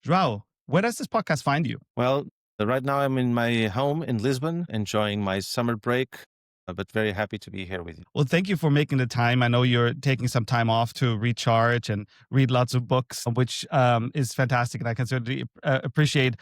João, where does this podcast find you? Well, right now I'm in my home in Lisbon, enjoying my summer break, but very happy to be here with you. Well, thank you for making the time. I know you're taking some time off to recharge and read lots of books, which is fantastic, and I can certainly appreciate.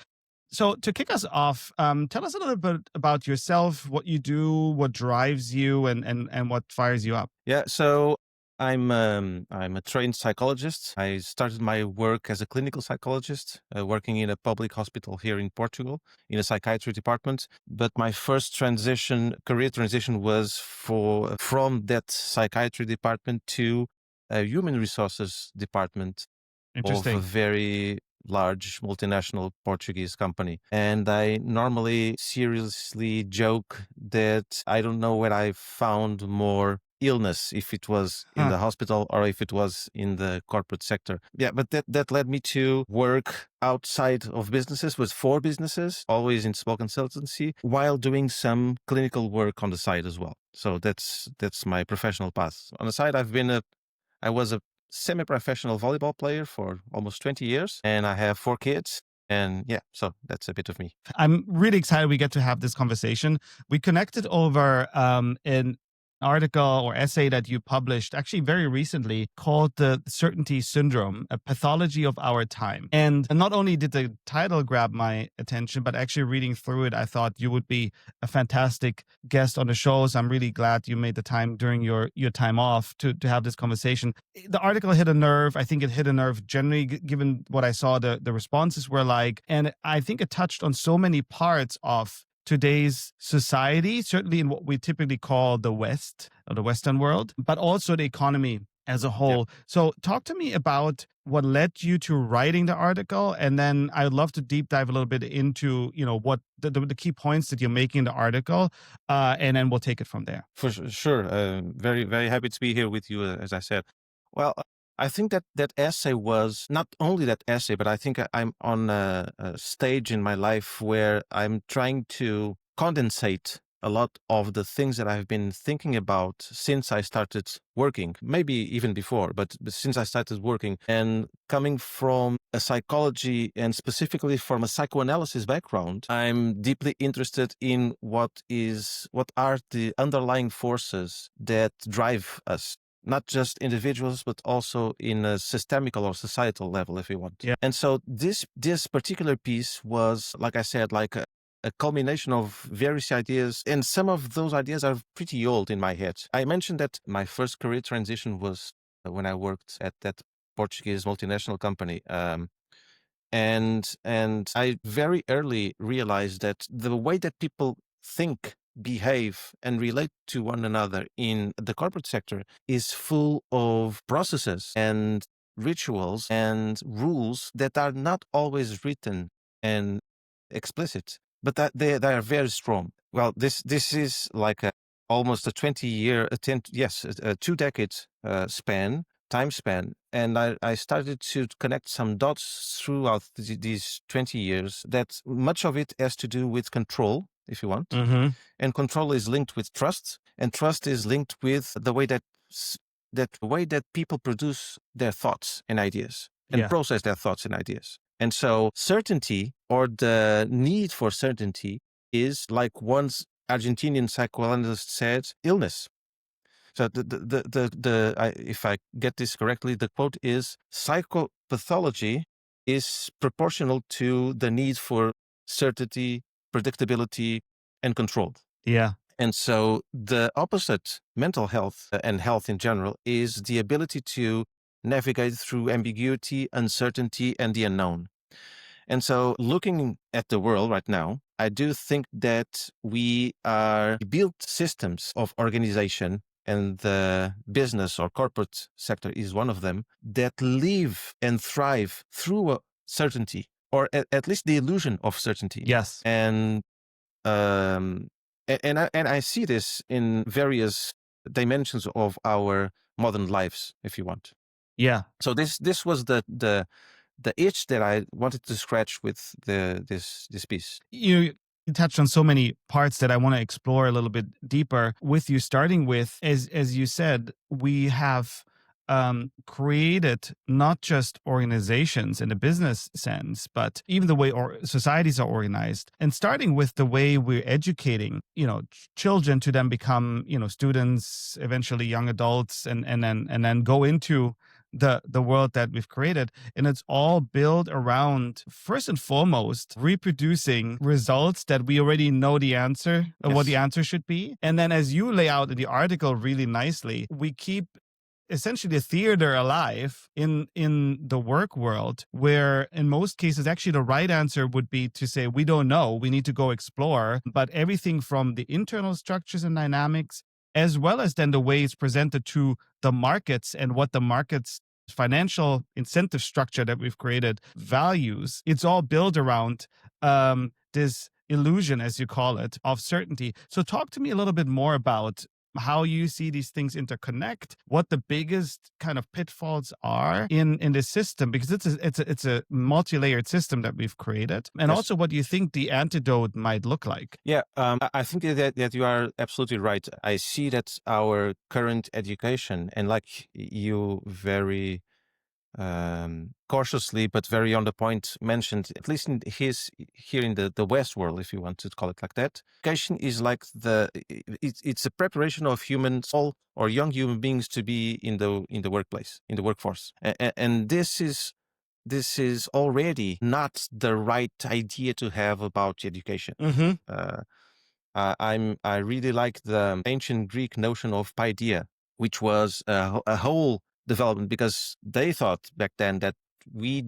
So, to kick us off, tell us a little bit about yourself, what you do, what drives you, and what fires you up. Yeah, so I'm a trained psychologist. I started my work as a clinical psychologist, working in a public hospital here in Portugal in a psychiatry department. But my first career transition, was from that psychiatry department to a human resources department of a Interesting. very large multinational Portuguese company. And I normally seriously joke that I don't know where I found more illness, if it was in Huh. the hospital or if it was in the corporate sector. Yeah, but that led me to work outside of businesses, with four businesses, always in small consultancy, while doing some clinical work on the side as well. So that's my professional path. On the side, I was a semi-professional volleyball player for almost 20 years, and I have four kids. And yeah, so that's a bit of me. I'm really excited we get to have this conversation. We connected over an article or essay that you published actually very recently called The Certainty Syndrome, a pathology of our time. And not only did the title grab my attention, but actually reading through it, I thought you would be a fantastic guest on the show. So I'm really glad you made the time during your time off to have this conversation. The article hit a nerve. I think it hit a nerve generally, given what I saw the responses were like. And I think it touched on so many parts of today's society, certainly in what we typically call the West or the Western world, but also the economy as a whole. Yep. So talk to me about what led you to writing the article. And then I would love to deep dive a little bit into, what the key points that you're making in the article. And then we'll take it from there. For sure. Very, very happy to be here with you, as I said. Well, I think that essay was not only that essay, but I think I'm on a stage in my life where I'm trying to condensate a lot of the things that I've been thinking about since I started working, maybe even before, but since I started working, and coming from a psychology and specifically from a psychoanalysis background, I'm deeply interested in what are the underlying forces that drive us, not just individuals, but also in a systemical or societal level, if you want. Yeah. And so this particular piece was, like I said, like a culmination of various ideas, and some of those ideas are pretty old in my head. I mentioned that my first career transition was when I worked at that Portuguese multinational company. And I very early realized that the way that people think, behave, and relate to one another in the corporate sector is full of processes and rituals and rules that are not always written and explicit, but that they are very strong. Well, this is like almost a 20-year, a 2 decade time span. And I started to connect some dots throughout these 20 years, that much of it has to do with control, if you want. Mm-hmm. And control is linked with trust, and trust is linked with the way that people produce their thoughts and ideas and Yeah. process their thoughts and ideas. And so certainty, or the need for certainty, is, like once Argentinian psychoanalyst said, illness. So if I get this correctly, the quote is, psychopathology is proportional to the need for certainty, predictability, and control. Yeah. And so the opposite, mental health and health in general, is the ability to navigate through ambiguity, uncertainty, and the unknown. And so looking at the world right now, I do think that we are built systems of organization, and the business or corporate sector is one of them, that live and thrive through a certainty, or at least the illusion of certainty. Yes. And I see this in various dimensions of our modern lives, if you want. Yeah. So this was the itch that I wanted to scratch with this piece. You touched on so many parts that I want to explore a little bit deeper with you, starting with, as you said, we have created not just organizations in the business sense, but even the way societies are organized, and starting with the way we're educating, children to then become, students, eventually young adults, and then go into the world that we've created. And it's all built around, first and foremost, reproducing results that we already know the answer, or what the Yes. answer should be. And then, as you lay out in the article really nicely, we keep essentially the theater alive in the work world, where in most cases actually the right answer would be to say, we don't know, we need to go explore. But everything from the internal structures and dynamics, as well as then the way it's presented to the markets and what the markets financial incentive structure that we've created values, it's all built around this illusion, as you call it, of certainty. So talk to me a little bit more about how you see these things interconnect, what the biggest kind of pitfalls are in this system, because it's a multi-layered system that we've created, and Yes. also what you think the antidote might look like. Yeah, I think that you are absolutely right. I see that our current education, and like you very cautiously but very on the point mentioned, at least here in the West world, if you want to call it like that, education is like it's a preparation of humans, all or young human beings, to be in the workplace, in the workforce, and this is already not the right idea to have about education. Mm-hmm. I really like the ancient Greek notion of paideia, which was a whole development, because they thought back then that we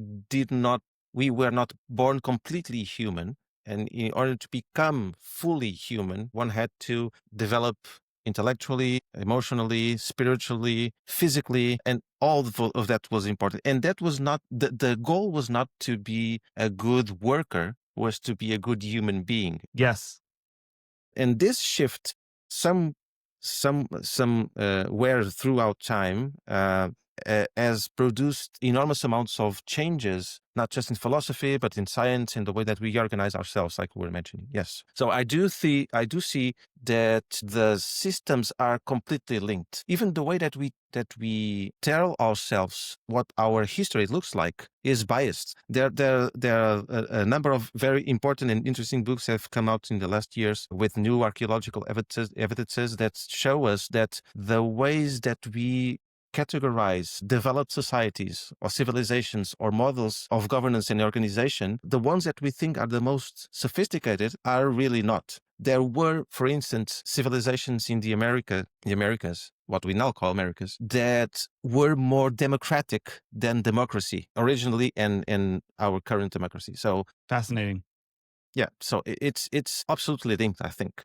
were not born completely human, and in order to become fully human, one had to develop intellectually, emotionally, spiritually, physically, and all of that was important. And that was not the goal was not to be a good worker, was to be a good human being. Yes. And this shift, some where throughout time, has produced enormous amounts of changes, not just in philosophy but in science, in the way that we organize ourselves, like we were mentioning. Yes, so I do see that the systems are completely linked. Even the way that we tell ourselves what our history looks like is biased. There are a number of very important and interesting books have come out in the last years with new archaeological evidences that show us that the ways that we categorize developed societies or civilizations or models of governance and organization, the ones that we think are the most sophisticated are really not. There were, for instance, civilizations in the Americas, what we now call Americas, that were more democratic than democracy originally, and in our current democracy. So Fascinating. yeah, so it's absolutely linked, I think.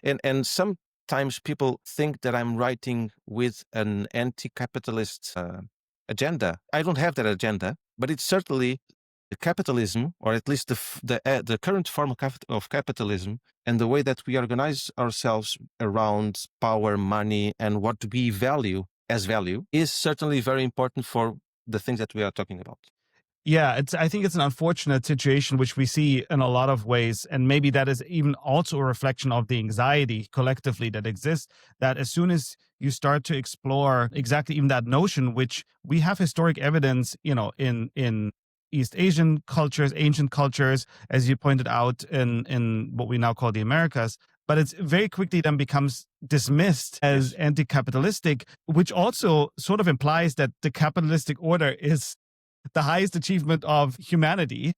And sometimes people think that I'm writing with an anti-capitalist agenda. I don't have that agenda, but it's certainly capitalism, or at least the current form of capitalism, and the way that we organize ourselves around power, money, and what we value as value is certainly very important for the things that we are talking about. Yeah, I think it's an unfortunate situation which we see in a lot of ways. And maybe that is even also a reflection of the anxiety collectively that exists, that as soon as you start to explore exactly even that notion, which we have historic evidence, in East Asian cultures, ancient cultures, as you pointed out, in what we now call the Americas, but it's very quickly then becomes dismissed as Yes. anti-capitalistic, which also sort of implies that the capitalistic order is the highest achievement of humanity,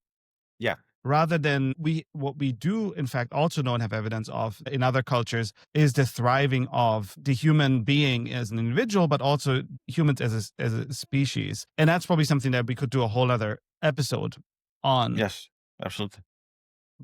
Yeah. rather than what we do in fact also know and have evidence of in other cultures is the thriving of the human being as an individual, but also humans as a species. And that's probably something that we could do a whole other episode on. Yes, absolutely.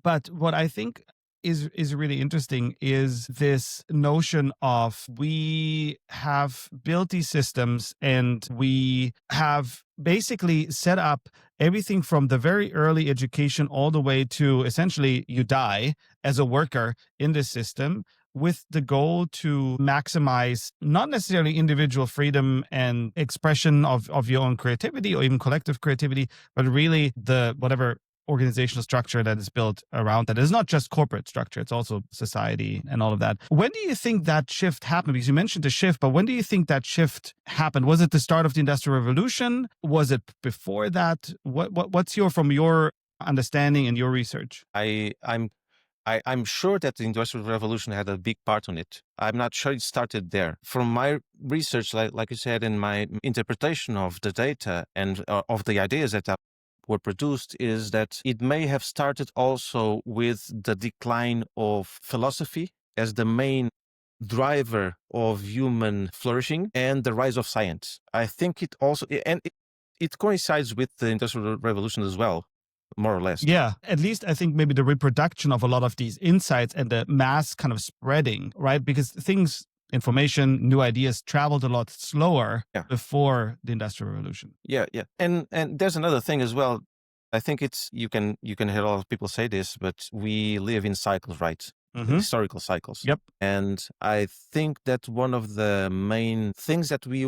But what I think is really interesting is this notion of we have built these systems and we have basically set up everything from the very early education all the way to essentially you die as a worker in this system, with the goal to maximize not necessarily individual freedom and expression of your own creativity or even collective creativity, but really the whatever organizational structure that is built around that. It's not just corporate structure, it's also society and all of that. When do you think that shift happened? Because you mentioned the shift, but when do you think that shift happened? Was it the start of the Industrial Revolution? Was it before that? What's from your understanding and your research? I'm sure that the Industrial Revolution had a big part on it. I'm not sure it started there. From my research, like you said, in my interpretation of the data and of the ideas that were produced, is that it may have started also with the decline of philosophy as the main driver of human flourishing and the rise of science. I think it also, and it coincides with the Industrial Revolution as well, more or less. Yeah, at least I think maybe the reproduction of a lot of these insights and the mass kind of spreading, right? Because information, new ideas traveled a lot slower before the Industrial Revolution. Yeah. And there's another thing as well. I think it's you can hear a lot of people say this, but we live in cycles, right? Historical cycles. Yep. And I think that one of the main things that we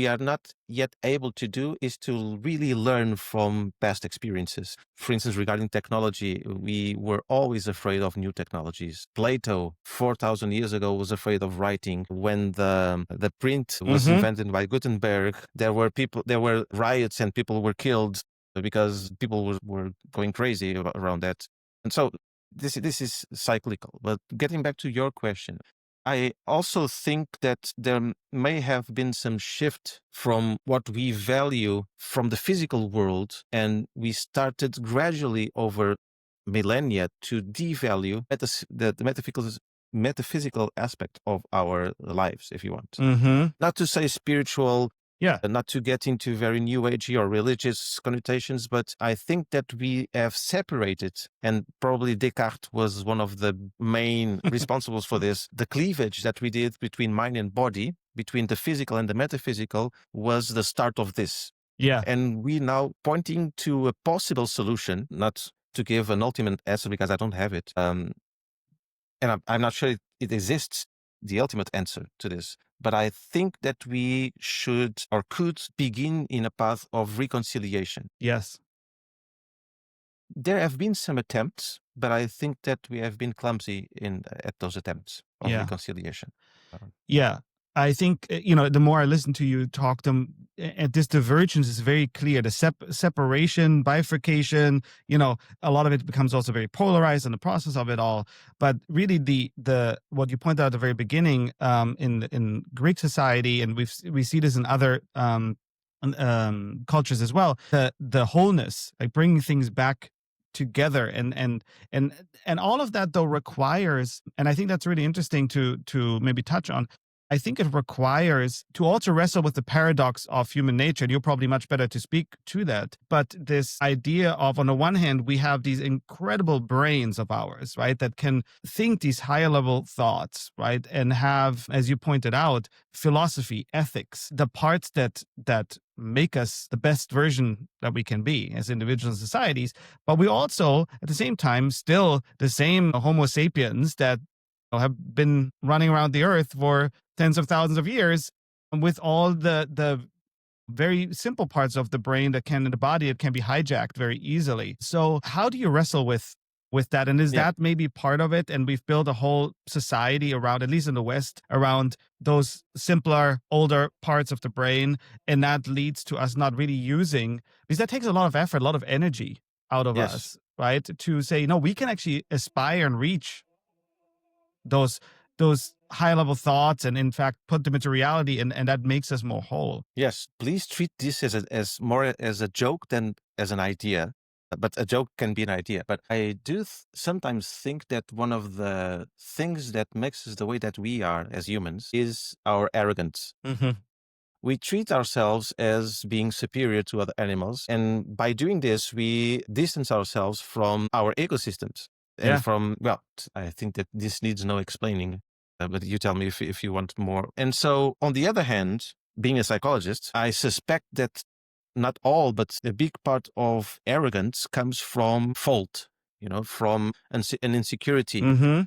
are not yet able to do is to really learn from past experiences. For instance, regarding technology, we were always afraid of new technologies. Plato, 4,000 years ago, was afraid of writing. When the print was invented by Gutenberg, there were riots and people were killed because people were going crazy around that. And so this is cyclical. But getting back to your question, I also think that there may have been some shift from what we value from the physical world, and we started gradually over millennia to devalue the metaphysical aspect of our lives, if you want. Not to say spiritual, not to get into very new agey or religious connotations, but I think that we have separated, and probably Descartes was one of the main responsibles for this, the cleavage that we did between mind and body, between the physical and the metaphysical, was the start of this. Yeah. And we now pointing to a possible solution, not to give an ultimate answer because I don't have it. And I'm not sure it exists, the ultimate answer to this. But I think that we should or could begin in a path of reconciliation. Yes. There have been some attempts, but I think that we have been clumsy at those attempts of reconciliation. Yeah. I think, the more I listen to you talk, this divergence is very clear. The separation, bifurcation, a lot of it becomes also very polarized in the process of it all. But really the what you pointed out at the very beginning, in Greek society, and we see this in other cultures as well, the wholeness, like bringing things back together, and all of that though requires, and I think that's really interesting to maybe touch on. I think it requires to also wrestle with the paradox of human nature, and you're probably much better to speak to that. But this idea of, on the one hand, we have these incredible brains of ours, right, that can think these higher level thoughts, right, and have, as you pointed out, philosophy, ethics, the parts that make us the best version that we can be as individuals and societies. But we also, at the same time, still the same Homo sapiens that have been running around the earth for tens of thousands of years, with all the very simple parts of the brain in the body, it can be hijacked very easily. So how do you wrestle with that? And is that maybe part of it? And we've built a whole society around, at least in the West, around those simpler, older parts of the brain. And that leads to us not really using, because that takes a lot of effort, a lot of energy out of us, right? To say, no, we can actually aspire and reach those high level thoughts, and in fact put them into reality, and that makes us more whole. Yes, please treat this as more as a joke than as an idea. But a joke can be an idea. But I do sometimes think that one of the things that makes us the way that we are as humans is our arrogance. We treat ourselves as being superior to other animals, and by doing this, we distance ourselves from our ecosystems. And I think that this needs no explaining, but you tell me if you want more. And so, on the other hand, being a psychologist, I suspect that not all, but a big part of arrogance comes from fault, from an insecurity.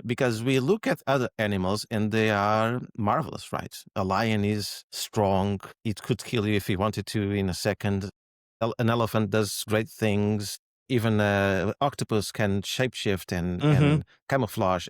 Because we look at other animals and they are marvelous, right? A lion is strong. It could kill you if he wanted to in a second. An elephant does great things. even octopus can shapeshift and, Mm-hmm. and camouflage.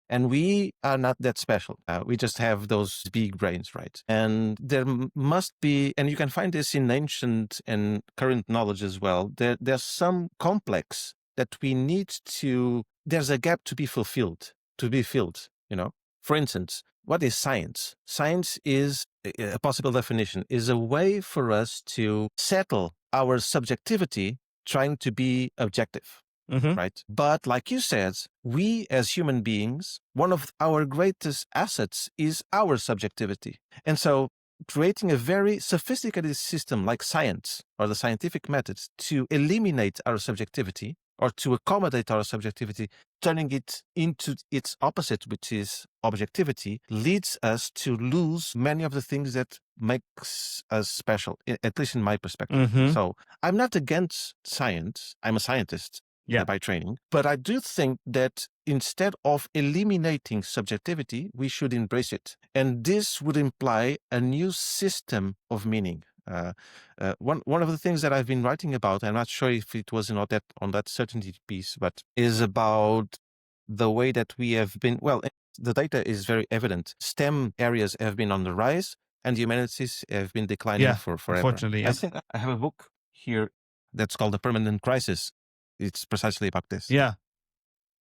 And we are not that special. We just have those big brains, right? And there must be, and you can find this in ancient and current knowledge as well. There's some complex that we need to, there's a gap to be fulfilled, to be filled, you know? For instance, what is science? Science is a possible definition, is a way for us to settle our subjectivity trying to be objective. Mm-hmm. Right. But like you said, we as human beings, one of our greatest assets is our subjectivity. And so creating a very sophisticated system like science or the scientific methods to eliminate our subjectivity or to accommodate our subjectivity, turning it into its opposite, which is objectivity, leads us to lose many of the things that makes us special, at least in my perspective. Mm-hmm. So I'm not against science. I'm a scientist by training. But I do think that instead of eliminating subjectivity, we should embrace it. And this would imply a new system of meaning. One of the things that I've been writing about, I'm not sure if it was on that certainty piece, but is about the way that we have been, well, the data is very evident. STEM areas have been on the rise and the humanities have been declining for forever. Unfortunately, yes. I think I have a book here that's called The Permanent Crisis. It's precisely about this. Yeah.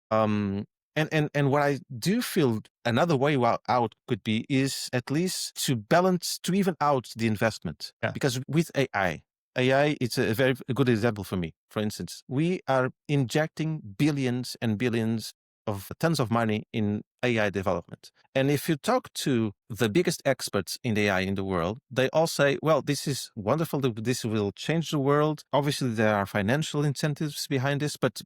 And what I do feel another way out could be is at least to balance, to even out the investment. Yeah. Because with AI, it's a very good example for me. For instance, we are injecting billions and billions of tons of money in AI development. And if you talk to the biggest experts in AI in the world, they all say, well, this is wonderful. This will change the world. Obviously, there are financial incentives behind this, but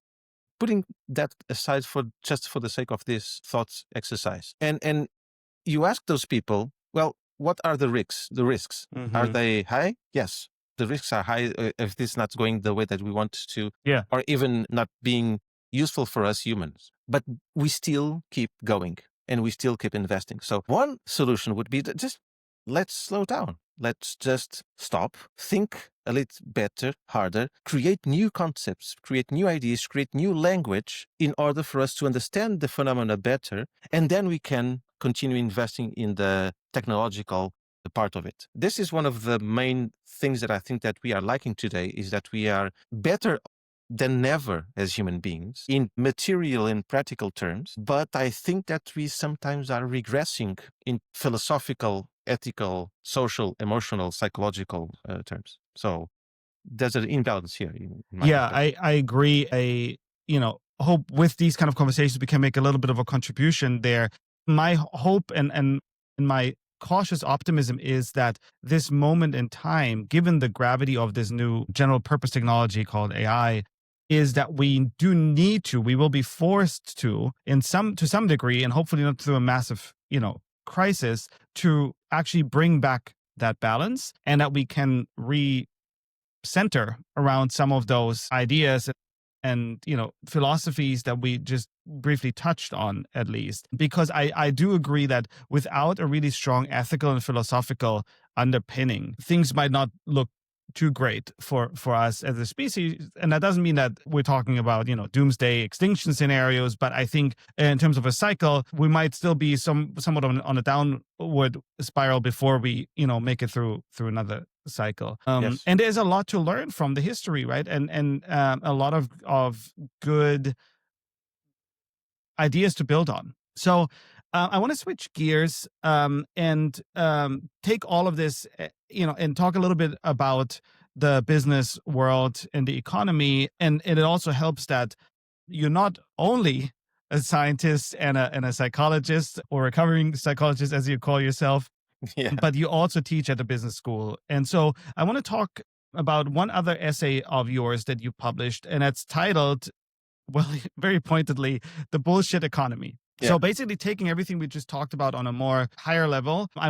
putting that aside for just for the sake of this thought exercise. And you ask those people, well, what are the risks? The risks, are they high? Yes. The risks are high if this is not going the way that we want to, or even not being useful for us humans. But we still keep going and we still keep investing. So one solution would be that just let's slow down. Let's just stop, think a little better, harder, create new concepts, create new ideas, create new language in order for us to understand the phenomena better. And then we can continue investing in the technological part of it. This is one of the main things that I think that we are lacking today, is that we are better than ever as human beings in material and practical terms. But I think that we sometimes are regressing in philosophical, ethical, social, emotional, psychological terms. So there's an imbalance here. In my perspective. I agree. I hope with these kind of conversations we can make a little bit of a contribution there. My hope and my cautious optimism is that this moment in time, given the gravity of this new general purpose technology called AI, is that we will be forced to some degree, and hopefully not through a massive, crisis, to actually bring back that balance, and that we can center around some of those ideas and philosophies that we just briefly touched on, at least. Because I do agree that without a really strong ethical and philosophical underpinning, things might not look too great for us as a species. And that doesn't mean that we're talking about doomsday extinction scenarios, but I think in terms of a cycle, we might still be somewhat on a downward spiral before we make it through another cycle. Yes. And there's a lot to learn from the history, right? And a lot of good ideas to build on. So I want to switch gears and take all of this, and talk a little bit about the business world and the economy. And it also helps that you're not only a scientist and a psychologist, or recovering psychologist, as you call yourself, but you also teach at a business school. And so I want to talk about one other essay of yours that you published, and it's titled, well, very pointedly, The Bullshit Economy. Yeah. So basically taking everything we just talked about on a more higher level, I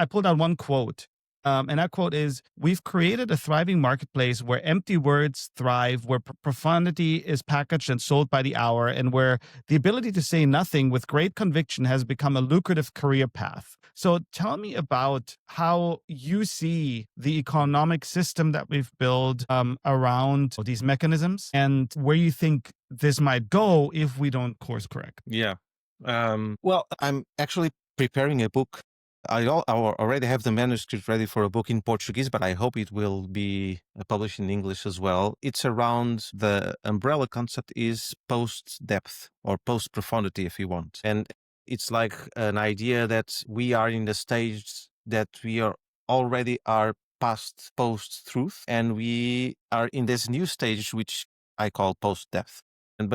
pulled out one quote And that quote is, "We've created a thriving marketplace where empty words thrive, where profundity is packaged and sold by the hour, and where the ability to say nothing with great conviction has become a lucrative career path." So tell me about how you see the economic system that we've built around these mechanisms, and where you think this might go if we don't course correct. Yeah. Well, I'm actually preparing a book. I already have the manuscript ready for a book in Portuguese, but I hope it will be published in English as well. It's around the umbrella concept is post-depth or post-profundity, if you want. And it's like an idea that we are in the stage that we are already are past post-truth, and we are in this new stage, which I call post-depth. And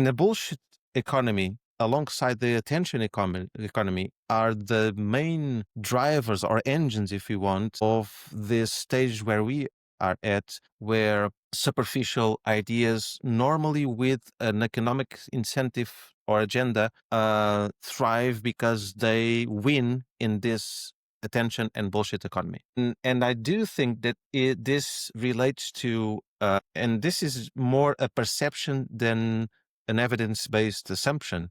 the bullshit economy alongside the attention economy are the main drivers or engines, if you want, of this stage where we are at, where superficial ideas, normally with an economic incentive or agenda, thrive because they win in this attention and bullshit economy. And I do think that this relates to, and this is more a perception than an evidence-based assumption,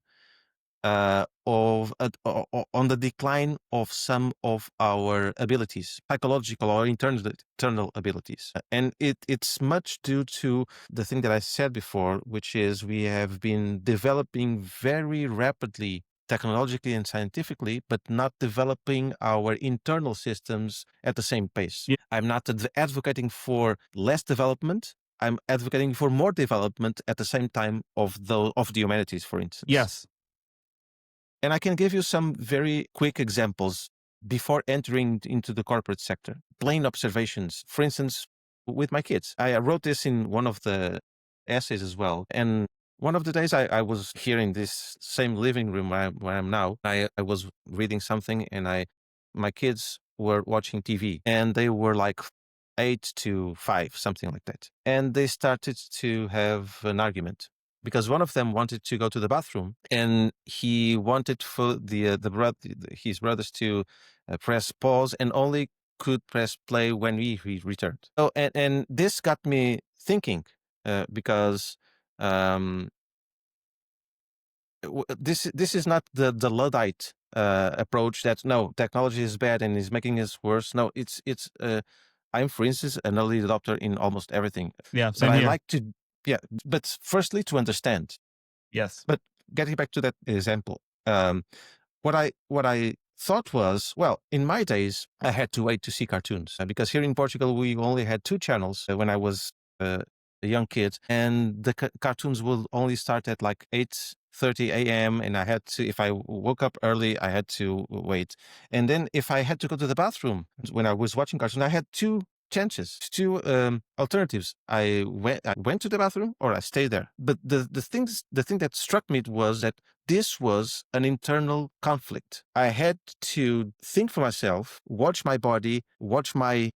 on the decline of some of our abilities, psychological or internal abilities. And it's much due to the thing that I said before, which is we have been developing very rapidly technologically and scientifically, but not developing our internal systems at the same pace. Yeah. I'm not advocating for less development. I'm advocating for more development at the same time of the humanities, for instance. Yes. And I can give you some very quick examples before entering into the corporate sector. Plain observations. For instance, with my kids. I wrote this in one of the essays as well. And one of the days I was here in this same living room where I'm now. I was reading something, and my kids were watching TV, and they were like 8 to 5, something like that. And they started to have an argument because one of them wanted to go to the bathroom, and he wanted for his brothers to press pause and only could press play when we returned. So, and this got me thinking, because this is not the Luddite approach that no, technology is bad and is making us worse. No, it's I'm, for instance, an early adopter in almost everything. Yeah. But Same I here. like to, yeah. But firstly, to understand. Yes. But getting back to that example, what I thought was, well, in my days, I had to wait to see cartoons because here in Portugal we only had 2 channels when I was a young kid, and the cartoons will only start at like 8:30 a.m. and I had to, if I woke up early, I had to wait. And then if I had to go to the bathroom when I was watching cartoons, I had two chances, two alternatives. I went to the bathroom or I stayed there. But the thing that struck me was that this was an internal conflict. I had to think for myself, watch my body, watch my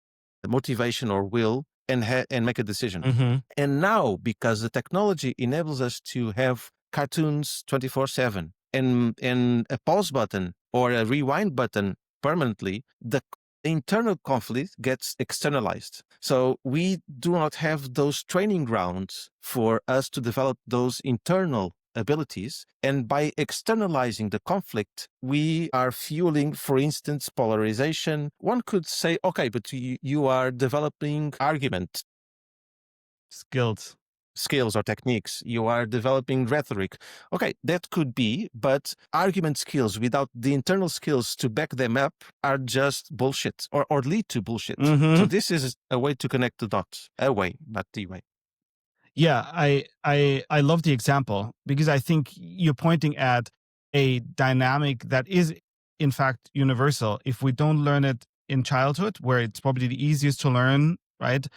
motivation or will, and make a decision. Mm-hmm. And now, because the technology enables us to have cartoons 24/7 and a pause button or a rewind button permanently, the internal conflict gets externalized. So we do not have those training grounds for us to develop those internal abilities. And by externalizing the conflict, we are fueling, for instance, polarization. One could say, okay, but you are developing argument skills or techniques. You are developing rhetoric. Okay, that could be, but argument skills without the internal skills to back them up are just bullshit or lead to bullshit. Mm-hmm. So this is a way to connect the dots. A way, not the way. Yeah, I love the example because I think you're pointing at a dynamic that is in fact universal. If we don't learn it in childhood, where it's probably the easiest to learn, right?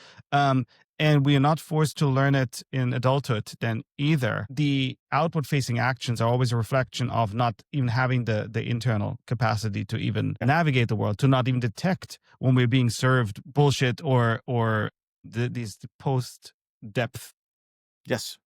And we are not forced to learn it in adulthood, then either the outward facing actions are always a reflection of not even having the internal capacity to even navigate the world, to not even detect when we're being served bullshit or these post depth Yes.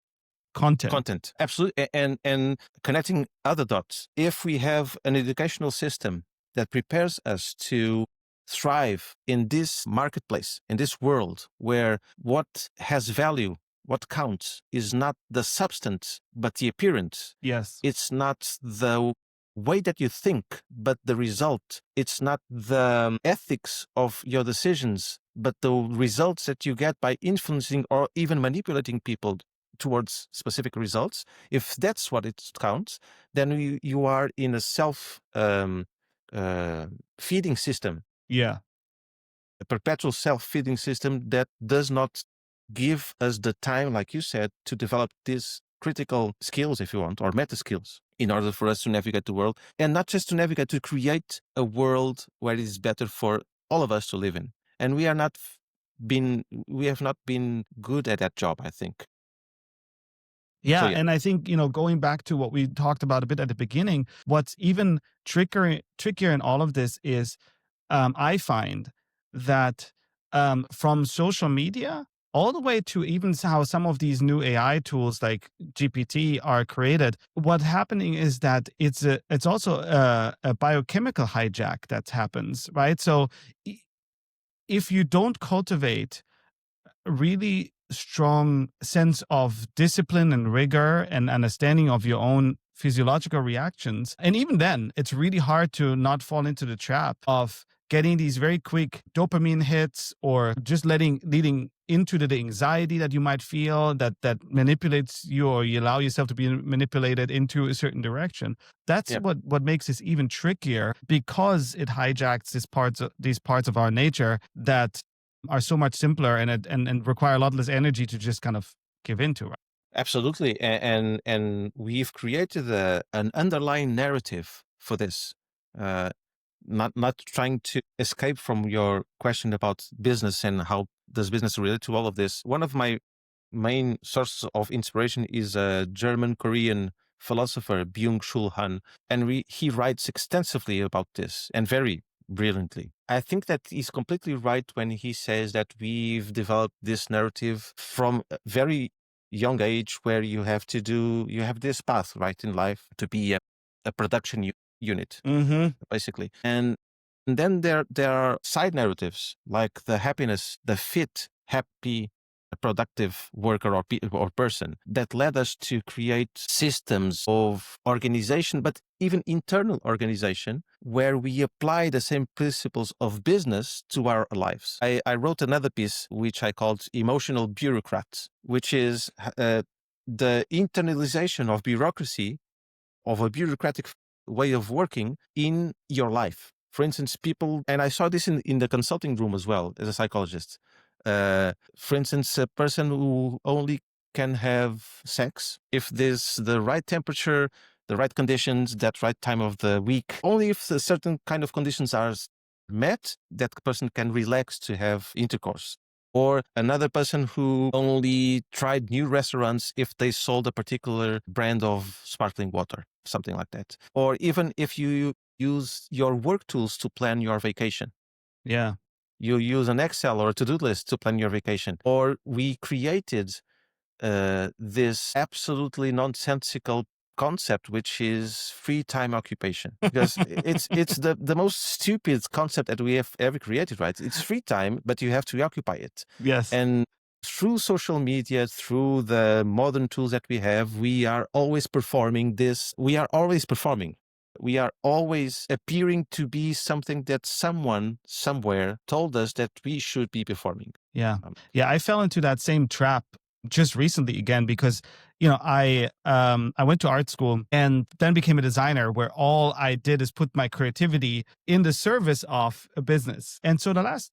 content. Absolutely. And connecting other dots. If we have an educational system that prepares us to thrive in this marketplace, in this world where what has value, what counts, is not the substance, but the appearance. Yes. It's not the way that you think, but the result. It's not the ethics of your decisions, but the results that you get by influencing or even manipulating people towards specific results. If that's what it counts, then you are in a self feeding system, Yeah. a perpetual self-feeding system that does not give us the time, like you said, to develop these critical skills, if you want, or meta skills, in order for us to navigate the world, and not just to navigate, to create a world where it is better for all of us to live in. And we have not been good at that job, I think. So Yeah. yeah, And I think, going back to what we talked about a bit at the beginning, what's even trickier in all of this is I find that from social media all the way to even how some of these new AI tools like GPT are created, what's happening is that it's also a biochemical hijack that happens, right? So i- if you don't cultivate really strong sense of discipline and rigor and understanding of your own physiological reactions. And even then, it's really hard to not fall into the trap of getting these very quick dopamine hits or just leading into the anxiety that you might feel that manipulates you, or you allow yourself to be manipulated into a certain direction. That's yeah. what makes this even trickier, because it hijacks these parts of our nature that are so much simpler and require a lot less energy to just kind of give into. Right? Absolutely, and we've created an underlying narrative for this. Uh, not trying to escape from your question about business and how does business relate to all of this. One of my main sources of inspiration is a German Korean philosopher, Byung-Chul Han, and he writes extensively about this and very brilliantly. I think that he's completely right when he says that we've developed this narrative from a very young age, where you have this path right in life to be a production unit, Mm-hmm. basically. And then there are side narratives like the happiness, the fit, happy, productive worker or person that led us to create systems of organization, but even internal organization, where we apply the same principles of business to our lives. I wrote another piece which I called Emotional Bureaucrats, which is the internalization of bureaucracy, of a bureaucratic way of working in your life. For instance, people, and I saw this in the consulting room as well as a psychologist. For instance, a person who only can have sex if there's the right temperature, the right conditions, that right time of the week. Only if a certain kind of conditions are met, that person can relax to have intercourse. Or another person who only tried new restaurants if they sold a particular brand of sparkling water, something like that. Or even if you use your work tools to plan your vacation. Yeah. You use an Excel or a to-do list to plan your vacation. Or we created this absolutely nonsensical concept, which is free time occupation, because it's the most stupid concept that we have ever created, right? It's free time, but you have to occupy it. Yes. And through social media, through the modern tools that we have, we are always performing this. We are always performing. We are always appearing to be something that someone somewhere told us that we should be performing. Yeah. Um, Yeah. I fell into that same trap just recently again, because I went to art school and then became a designer, where all I did is put my creativity in the service of a business. And so the last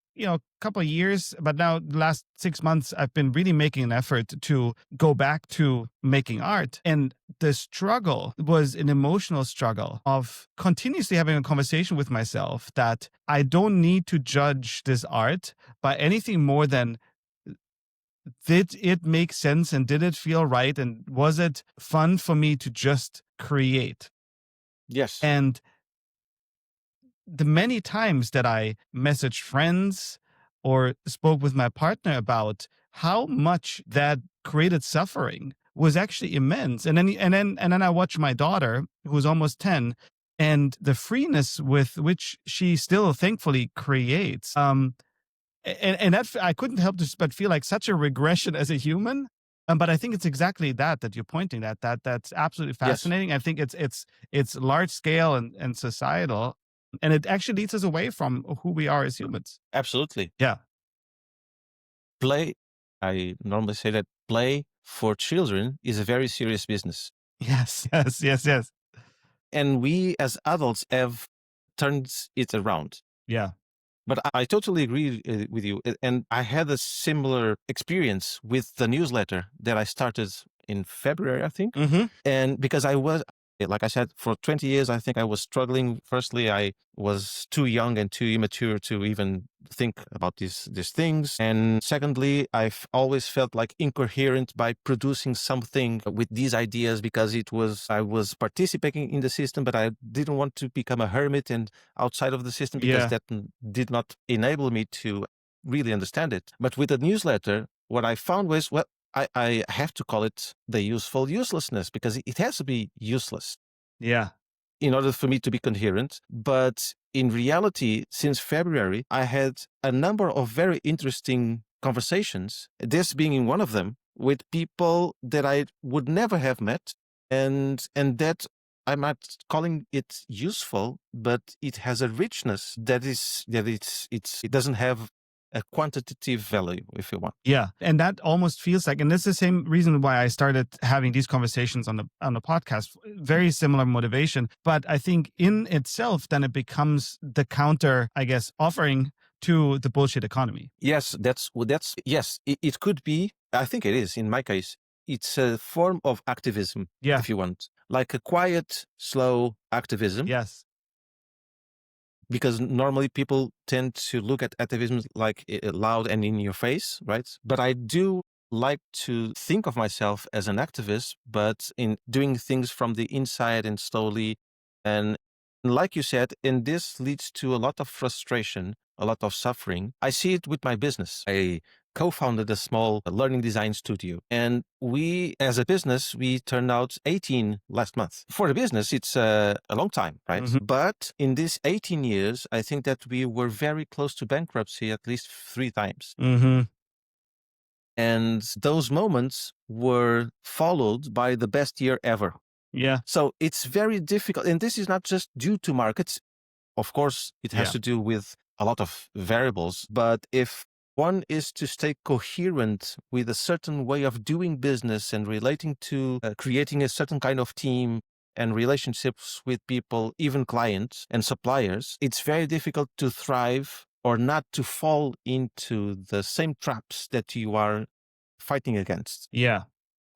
couple of years, but now the last 6 months, I've been really making an effort to go back to making art. And the struggle was an emotional struggle of continuously having a conversation with myself that I don't need to judge this art by anything more than, did it make sense and did it feel right and was it fun for me to just create? yes. And the many times that I messaged friends or spoke with my partner about how much that created suffering was actually immense. And then I watched my daughter, who's almost 10, and the freeness with which she still thankfully creates. And that I couldn't help but feel like such a regression as a human. But I think it's exactly that you're pointing at. That's absolutely Yes, fascinating. I think it's large scale and societal, and it actually leads us away from who we are as humans. absolutely. Yeah. Play, I normally say that play for children is a very serious business. Yes. Yes. Yes. Yes. And we as adults have turned it around. Yeah. But I totally agree with you. And I had a similar experience with the newsletter that I started in February, I think. Mm-hmm. And because I was, like I said, for 20 years, I think I was struggling. Firstly, I was too young and too immature to even think about these things. And secondly, I've always felt like incoherent by producing something with these ideas because I was participating in the system, but I didn't want to become a hermit and outside of the system because Yeah. that did not enable me to really understand it. But with the newsletter, what I found was, well, I have to call it the useful uselessness because it has to be useless Yeah. in order for me to be coherent. But in reality, since February, I had a number of very interesting conversations, this being in one of them, with people that I would never have met. And that I'm not calling it useful, but it has a richness it doesn't have a quantitative value, if you want. Yeah. And that almost feels like, and this is the same reason why I started having these conversations on the podcast. Very similar motivation. But I think in itself, then it becomes the counter, I guess, offering to the bullshit economy. Yes, yes, it could be. I think it is. In my case, it's a form of activism, Yeah. if you want, like a quiet, slow activism. Yes. Because normally people tend to look at activism like loud and in your face, right? But I do like to think of myself as an activist, but in doing things from the inside and slowly. And like you said, and this leads to a lot of frustration, a lot of suffering. I see it with my business. I co-founded a small learning design studio, and we, as a business, we turned out 18 last month. For a business, it's a long time, right? Mhm. But in these 18 years, I think that we were very close to bankruptcy at least 3 times. Mm-hmm. And those moments were followed by the best year ever. Yeah. So it's very difficult. And this is not just due to markets. Of course, it has Yeah. to do with a lot of variables. But if one is to stay coherent with a certain way of doing business and relating to creating a certain kind of team and relationships with people, even clients and suppliers, it's very difficult to thrive or not to fall into the same traps that you are fighting against Yeah.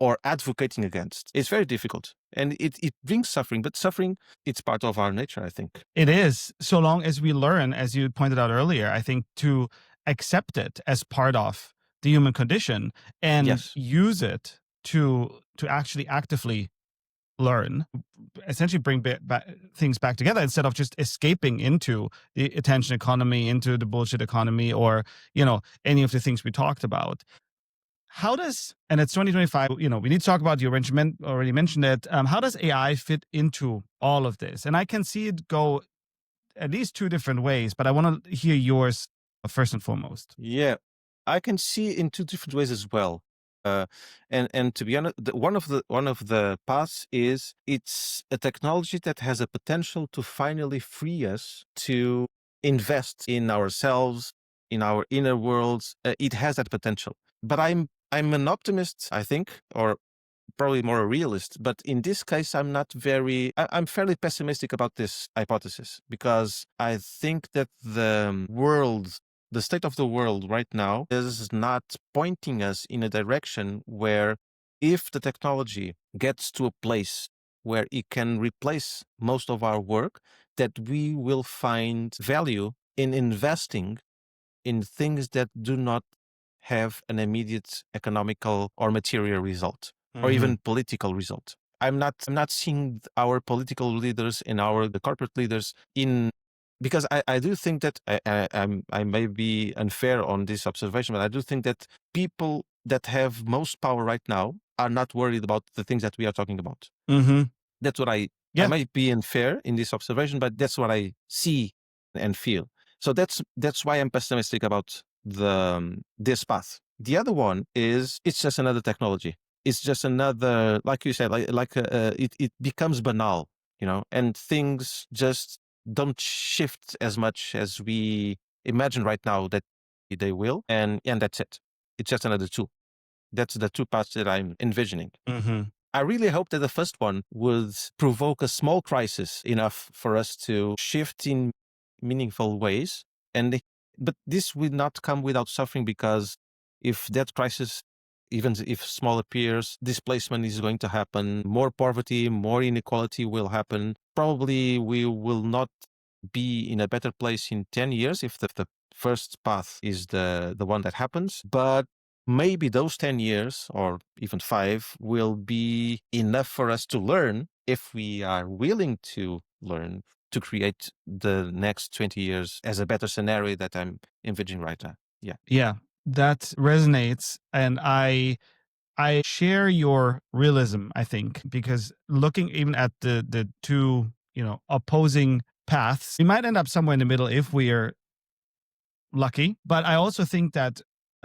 or advocating against. It's very difficult. And it brings suffering, but suffering, it's part of our nature, I think. It is, so long as we learn, as you pointed out earlier, I think, to accept it as part of the human condition and Yes. use it to actually actively learn, essentially bring things back together instead of just escaping into the attention economy, into the bullshit economy, or any of the things we talked about. How does, and it's 2025, we need to talk about, you already mentioned it. How does AI fit into all of this? And I can see it go at least two different ways, but I want to hear yours first and foremost. Yeah. I can see it in two different ways as well. Uh, and to be honest, one of the paths is it's a technology that has a potential to finally free us to invest in ourselves, in our inner worlds. It has that potential. But I'm an optimist, I think, or probably more a realist. But in this case, I'm fairly pessimistic about this hypothesis because I think that the state of the world right now is not pointing us in a direction where if the technology gets to a place where it can replace most of our work, that we will find value in investing in things that do not have an immediate economical or material result or Mm-hmm. even political result. I'm not seeing our political leaders and the corporate leaders in because I do think that I may be unfair on this observation, but I do think that people that have most power right now are not worried about the things that we are talking about. Mm-hmm. That's what I Yeah. might be unfair in this observation, but that's what I see and feel. So that's why I'm pessimistic about this path. The other one is it's just another technology. It's just another, like you said, it becomes banal, and things just don't shift as much as we imagine right now that they will, and that's it. It's just another tool. That's the two paths that I'm envisioning. Hmm. I really hope that the first one would provoke a small crisis enough for us to shift in meaningful ways. But this will not come without suffering, because if that crisis, even if small, appears, displacement is going to happen, more poverty, more inequality will happen. Probably we will not be in a better place in 10 years if the first path is the one that happens. But maybe those 10 years or even 5 will be enough for us to learn, if we are willing to learn, to create the next 20 years as a better scenario that I'm envisioning right now. Yeah. Yeah, that resonates. And I share your realism, I think, because looking even at the two, opposing paths, we might end up somewhere in the middle if we are lucky. But I also think that,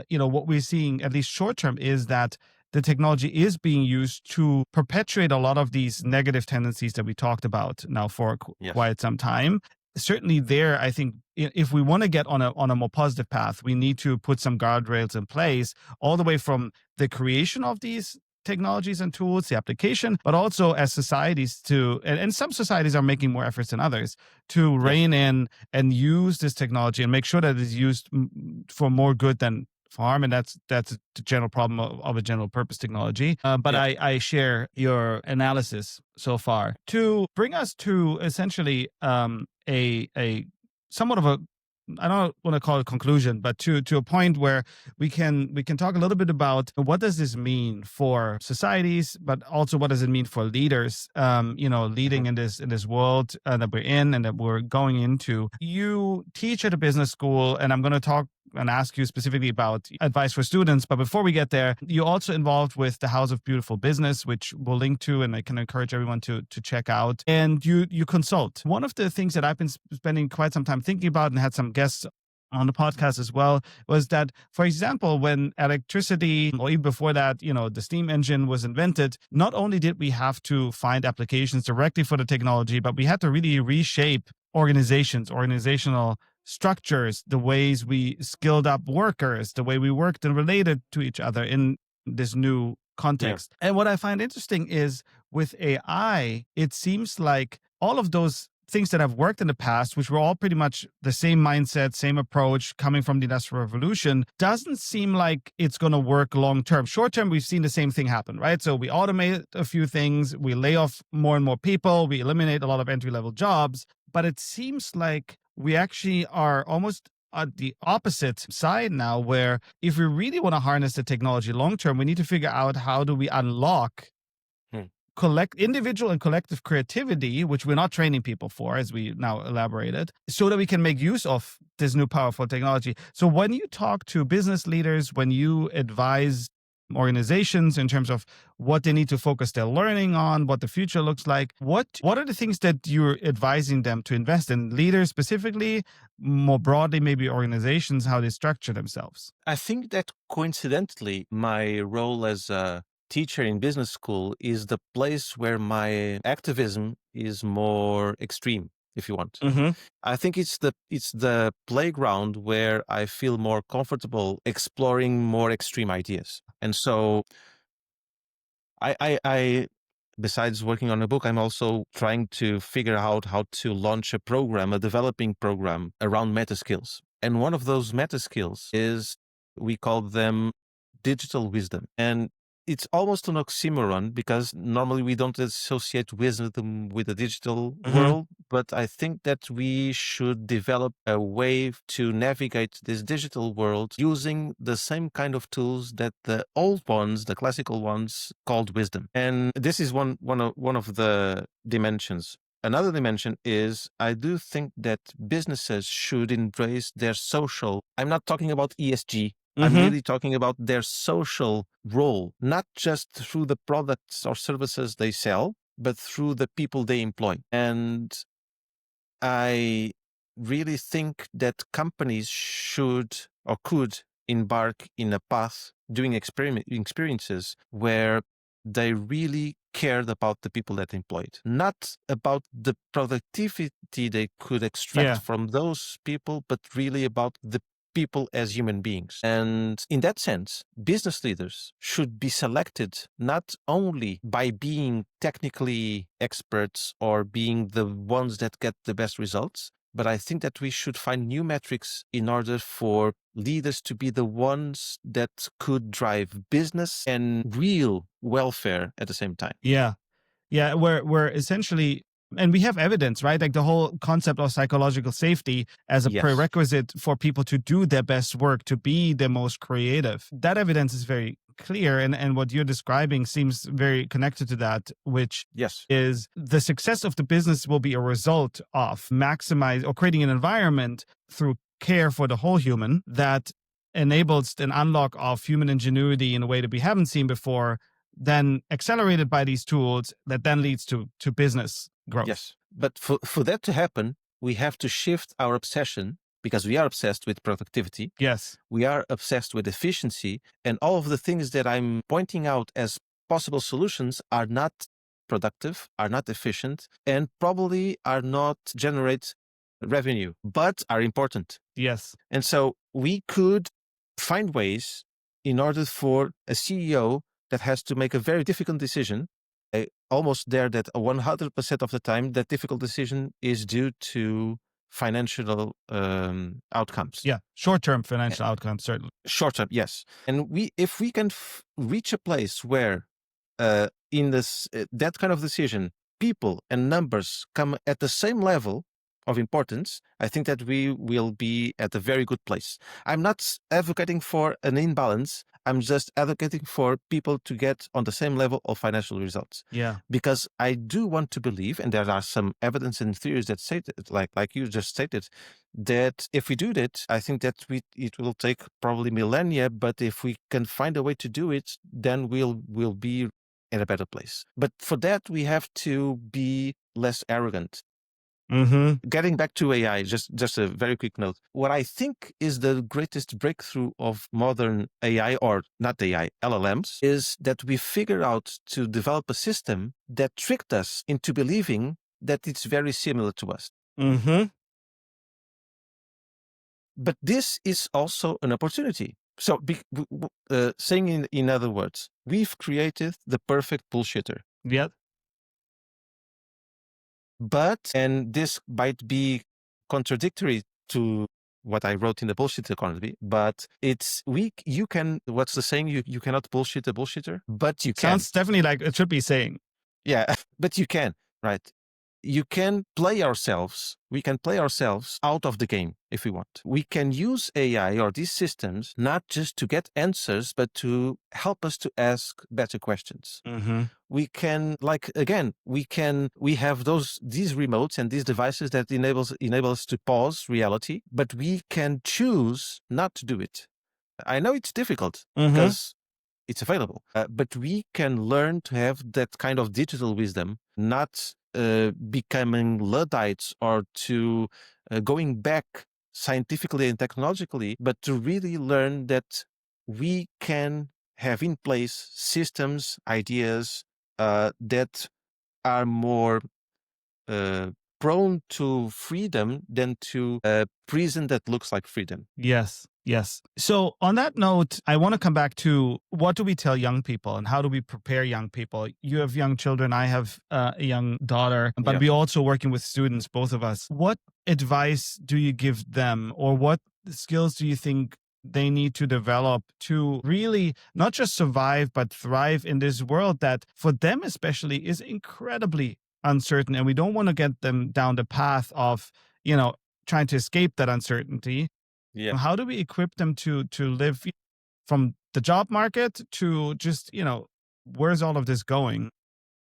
what we're seeing, at least short term, is that the technology is being used to perpetuate a lot of these negative tendencies that we talked about now for Yes. quite some time. Certainly, there, I think if we want to get on a more positive path, we need to put some guardrails in place, all the way from the creation of these technologies and tools, the application, but also as societies and some societies are making more efforts than others to Yes. rein in and use this technology and make sure that it's used for more good than harm. And that's the general problem of a general purpose technology. But Yeah. I share your analysis so far to bring us to essentially a somewhat of a, I don't want to call it conclusion, but to a point where we can talk a little bit about what does this mean for societies, but also what does it mean for leaders, leading Mhm. in this world that we're in and that we're going into. You teach at a business school, and I'm going to talk and ask you specifically about advice for students. But before we get there, you're also involved with the House of Beautiful Business, which we'll link to, and I can encourage everyone to check out. And you consult. One of the things that I've been spending quite some time thinking about, and had some guests on the podcast as well, was that, for example, when electricity, or even before that, the steam engine was invented, not only did we have to find applications directly for the technology, but we had to really reshape organizational structures, the ways we skilled up workers, the way we worked and related to each other in this new Yeah. context. And what I find interesting is with AI, it seems like all of those things that have worked in the past, which were all pretty much the same mindset, same approach coming from the Industrial Revolution, doesn't seem like it's going to work long term. Short term, we've seen the same thing happen, right? So we automate a few things, we lay off more and more people, we eliminate a lot of entry level jobs. But it seems like we actually are almost at the opposite side now, where if we really want to harness the technology long term, we need to figure out how do we unlock Hmm. individual and collective creativity, which we're not training people for, as we now elaborated, so that we can make use of this new powerful technology. So when you talk to business leaders, when you advise organizations in terms of what they need to focus their learning on, what the future looks like, what are the things that you're advising them to invest in? Leaders specifically, more broadly, maybe organizations, how they structure themselves. I think that coincidentally, my role as a teacher in business school is the place where my activism is more extreme, if you want. Mm-hmm. I think it's the playground where I feel more comfortable exploring more extreme ideas. And so I besides working on a book, I'm also trying to figure out how to launch a program, a developing program around meta skills. And one of those meta skills is, we call them digital wisdom. And it's almost an oxymoron, because normally we don't associate wisdom with the digital Mm-hmm. world. But I think that we should develop a way to navigate this digital world using the same kind of tools that the old ones, the classical ones, called wisdom. And this is one of the dimensions. Another dimension is, I do think that businesses should embrace their social. I'm not talking about ESG. I'm Mm-hmm. really talking about their social role, not just through the products or services they sell, but through the people they employ. And I really think that companies should or could embark in a path doing experiences where they really cared about the people that employed, not about the productivity they could extract Yeah. from those people, but really about the people as human beings. And in that sense, business leaders should be selected not only by being technically experts or being the ones that get the best results, but I think that we should find new metrics in order for leaders to be the ones that could drive business and real welfare at the same time. Yeah. Yeah, we're essentially, and we have evidence, right? Like the whole concept of psychological safety as a Yes. prerequisite for people to do their best work, to be the most creative. That evidence is very clear. And what you're describing seems very connected to that, which Yes. is the success of the business will be a result of maximize or creating an environment through care for the whole human that enables an unlock of human ingenuity in a way that we haven't seen before, then accelerated by these tools that then leads to business growth. Yes. But for that to happen, we have to shift our obsession because we are obsessed with productivity. Yes. We are obsessed with efficiency. And all of the things that I'm pointing out as possible solutions are not productive, are not efficient, and probably are not generate revenue, but are important. Yes. And so we could find ways in order for a CEO that has to make a very difficult decision, almost there that 100% of the time, that difficult decision is due to financial outcomes. Yeah. Short-term financial outcomes, certainly. Short term, yes. And if we can reach a place where in this that kind of decision, people and numbers come at the same level of importance, I think that we will be at a very good place. I'm not advocating for an imbalance. I'm just advocating for people to get on the same level of financial results. Yeah. Because I do want to believe, and there are some evidence and theories that say that, like you just stated, that if we do that, I think that it will take probably millennia, but if we can find a way to do it, then we'll be in a better place. But for that, we have to be less arrogant. Mm-hmm. Getting back to AI, just a very quick note. What I think is the greatest breakthrough of modern AI, or not AI, LLMs, is that we figure out to develop a system that tricked us into believing that it's very similar to us. Mm-hmm. But this is also an opportunity. So, saying in other words, we've created the perfect bullshitter. Yeah. But, and this might be contradictory to what I wrote in the bullshit economy, but it's weak. You can, what's the saying? You cannot bullshit a bullshitter, but you can. Sounds definitely like it should be saying. Yeah, but you can, right? You can play ourselves. We can play ourselves out of the game if we want. We can use AI or these systems not just to get answers, but to help us to ask better questions. Mm-hmm. We can, like, again, we have these remotes and these devices that enable us to pause reality, but we can choose not to do it. I know it's difficult because it's available, but we can learn to have that kind of digital wisdom, not becoming Luddites or to going back scientifically and technologically, but to really learn that we can have in place systems, ideas that are more prone to freedom than to a prison that looks like freedom. Yes. Yes. So on that note, I want to come back to what do we tell young people and how do we prepare young people? You have young children. I have a young daughter, but Yeah. we're also working with students, both of us. What advice do you give them, or what skills do you think they need to develop to really not just survive, but thrive in this world that for them especially is incredibly uncertain? And we don't want to get them down the path of, trying to escape that uncertainty. Yeah. How do we equip them to live from the job market to just, where's all of this going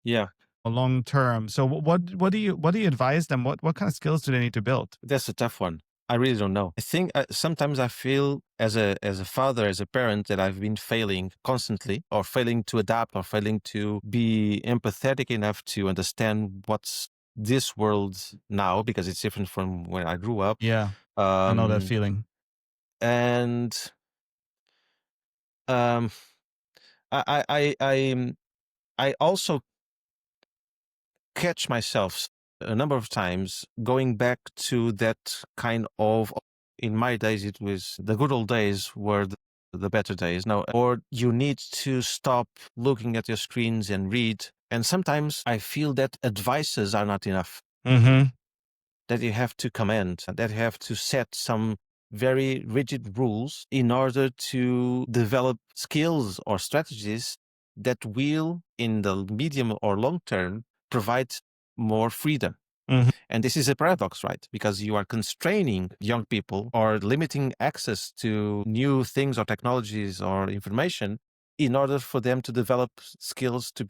Yeah. long term? So what do you advise them? What kind of skills do they need to build? That's a tough one. I really don't know. I think sometimes I feel as a father, as a parent, that I've been failing constantly, or failing to adapt, or failing to be empathetic enough to understand what's this world now, because it's different from when I grew up. Yeah, I know that Um, feeling. and um, I also catch myself a number of times going back to that kind of, in my days it was the good old days were the better days now, or you need to stop looking at your screens and read. And sometimes I feel that advices are not enough, Mm-hmm. that you have to command, that you have to set some very rigid rules in order to develop skills or strategies that will, in the medium or long term, provide more freedom. Mm-hmm. And this is a paradox, right? Because you are constraining young people or limiting access to new things or technologies or information in order for them to develop skills to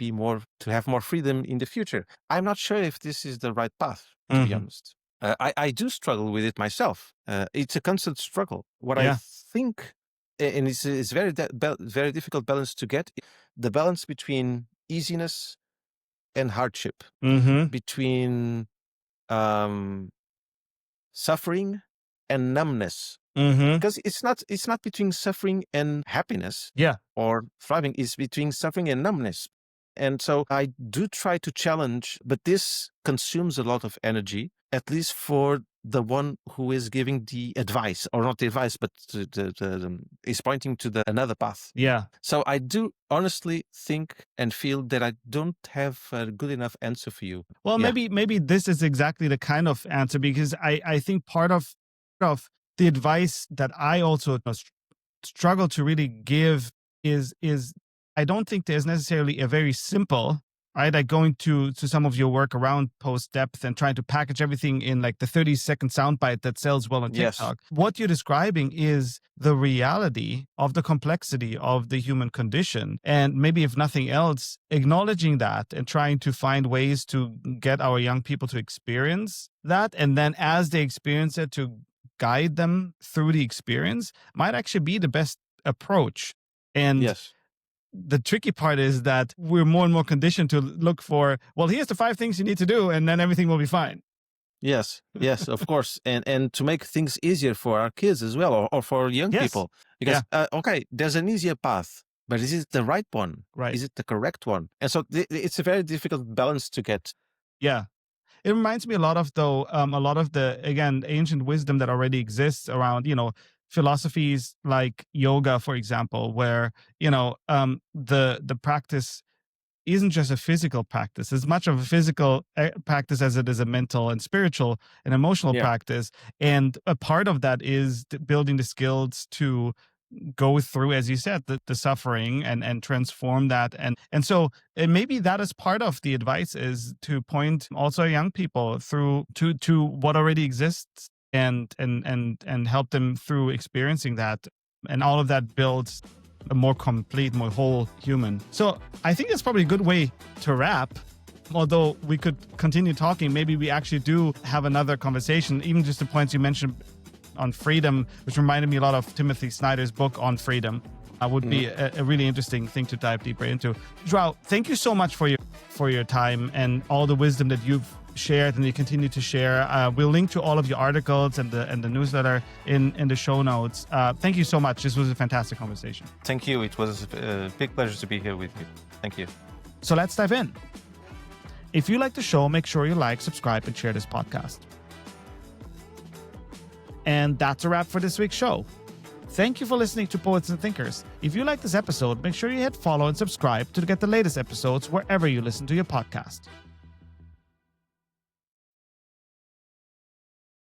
have more freedom in the future. I'm not sure if this is the right path, to be Mm-hmm. honest. I do struggle with it myself. It's a constant struggle. What I Yeah. think, and it's very difficult balance to get, the balance between easiness and hardship, Mm-hmm. between um, suffering and numbness, Mm-hmm. because it's not between suffering and happiness Yeah. or thriving. It's between suffering and numbness. And so I do try to challenge, but this consumes a lot of energy, at least for the one who is giving the advice, or not the advice, but is pointing to another path. Yeah. So I do honestly think and feel that I don't have a good enough answer for you. Well, Yeah. maybe this is exactly the kind of answer, because I think part of the advice that I also struggle to really give is I don't think there's necessarily a very simple, right, like going to some of your work around post depth and trying to package everything in like the 30-second soundbite that sells well on Yes. TikTok. What you're describing is the reality of the complexity of the human condition, and maybe if nothing else, acknowledging that and trying to find ways to get our young people to experience that, and then as they experience it, to guide them through the experience, might actually be the best approach. And Yes. the tricky part is that we're more and more conditioned to look for, well, here's the 5 things you need to do, and then everything will be fine. Yes, yes, of course, and to make things easier for our kids as well, or for young Yes. people, Yeah. because okay, there's an easier path, but is it the right one? Right. Is it the correct one? And so it's a very difficult balance to get. Yeah. It reminds me a lot of, though, a lot of the, again, ancient wisdom that already exists around, philosophies like yoga, for example, where, the practice isn't just a physical practice, as much of a physical practice as it is a mental and spiritual and emotional Yeah. practice. And a part of that is building the skills to go through, as you said, the suffering and transform that. And so maybe that is part of the advice, is to point also young people through to what already exists, and help them through experiencing that. And all of that builds a more complete, more whole human. So I think that's probably a good way to wrap. Although we could continue talking, maybe we actually do have another conversation, even just the points you mentioned on freedom, which reminded me a lot of Timothy Snyder's book on freedom. Would be a really interesting thing to dive deeper into. João, thank you so much for your time and all the wisdom that you've shared and you continue to share. We'll link to all of your articles and the newsletter in the show notes. Thank you so much. This was a fantastic conversation. Thank you. It was a big pleasure to be here with you. Thank you. So let's dive in. If you like the show, make sure you like, subscribe, and share this podcast. And that's a wrap for this week's show. Thank you for listening to Poets and Thinkers. If you like this episode, make sure you hit follow and subscribe to get the latest episodes wherever you listen to your podcast.